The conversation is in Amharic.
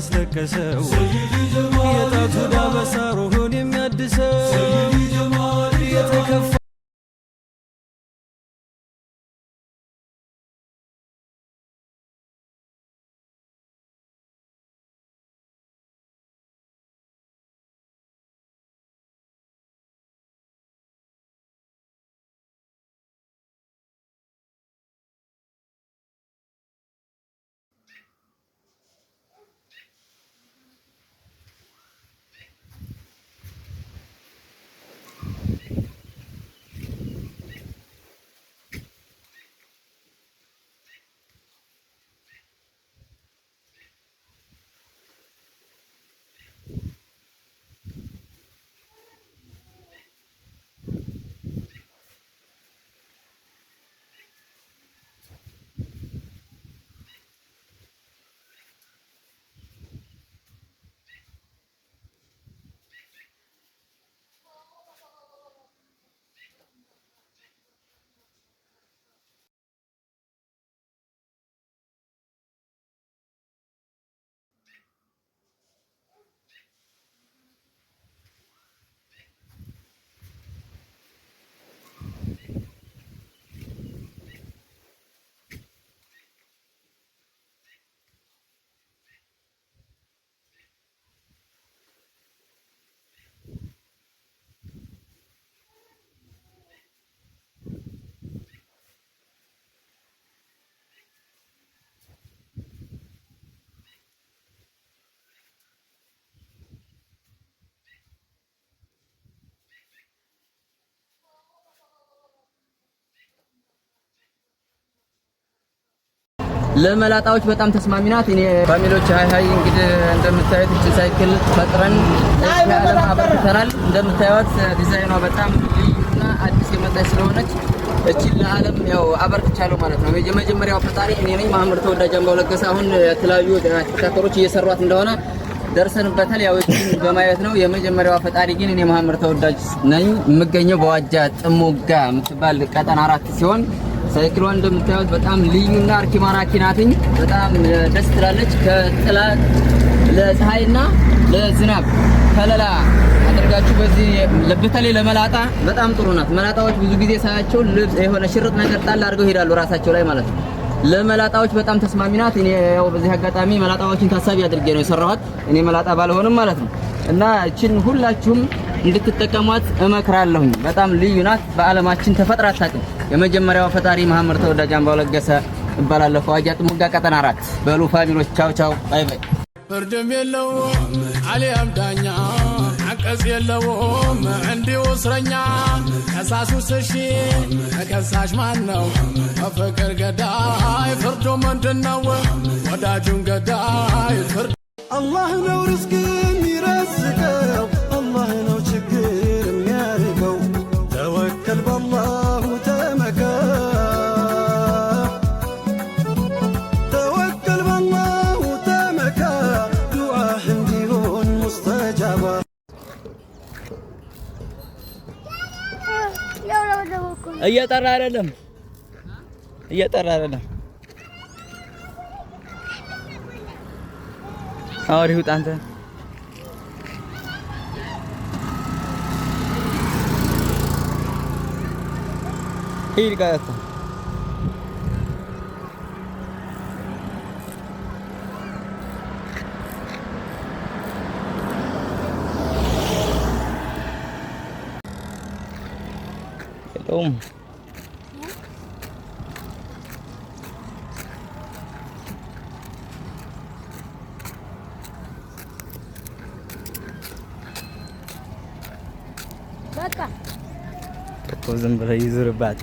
ያስለቀሰው የጣቱ ዳበሳ ሩሁን የሚያድሰው የተከፋ ለመላጣዎች በጣም ተስማሚ ናት። እኔ ፋሚሊዎች ሃይ እንግዲህ እንደምታዩት እቺ ሳይክል ፈጥረን ለዓለም አበርክተናል። እንደምታዩት ዲዛይኗ በጣም ልዩና አዲስ የመጣች ስለሆነች እቺ ለዓለም ያው አበርክቻለሁ ማለት ነው። የመጀመሪያው ፈጣሪ እኔ ነኝ። መሐመድ ተወዳጅ አምባው ለገሰ አሁን የተለያዩ ተሽከርካሪዎች እየሰሯት እንደሆነ ደርሰንበታል። ያው እቺን በማየት ነው። የመጀመሪያው ፈጣሪ ግን እኔ መሐመድ ተወዳጅ ነኝ። የምገኘው በዋጃ ጥሙጋ የምትባል ቀጠና 4 ሲሆን ሳይክሏ እንደምታዩት በጣም ልዩና አርኪ ማራኪ ናትኝ። በጣም ደስ ትላለች። ከጥላ ለፀሐይና ለዝናብ ከለላ አድርጋችሁ በዚህ በተለይ ለመላጣ በጣም ጥሩ ናት። መላጣዎች ብዙ ጊዜ ሳያቸው ልብስ የሆነ ሽርጥ ነገር ጣል አድርገው ይሄዳሉ ራሳቸው ላይ ማለት ነው። ለመላጣዎች በጣም ተስማሚ ናት። እኔ ያው በዚህ አጋጣሚ መላጣዎችን ታሳቢ አድርጌ ነው የሰራኋት። እኔ መላጣ ባልሆንም ማለት ነው። እና እቺን ሁላችሁም እንድትጠቀሟት እመክራለሁኝ። በጣም ልዩ ናት። በአለማችን ተፈጥራ አታውቅም። የመጀመሪያው ፈጣሪ መሐመድ ተወዳጅ አምባው ለገሰ እባላለሁ። ዋጃ ጥሙጋ ቀጠና 4 በሉ ፋሚሊዎች ቻው ቻው ባይ ባይ። ፍርድም የለውም አሊያም ዳኛ አንቀጽ የለውም እንዲሁ እስረኛ ከሳሹስ እሺ ተከሳሽ ማን ነው? በፍቅር ገዳይ ፍርዱ ምንድነው? ወዳጁን ገዳይ ፍርድ አላህ ነው ርዝቅ የሚረዝቀው፣ አላህ ነው ችግር የሚያርቀው። ተወከል በአላሁ ተመካ፣ ተወከል በአላሁ ተመካ። ዱዓህ እንዲሆን ሙስተጃባ። እየጠራ አይደለም፣ እየጠራ አይደለም። አውሪ ውጣ አንተ። ሂድ ጋታ የለውም። በቃ ዝም ብለህ ይዙርባት።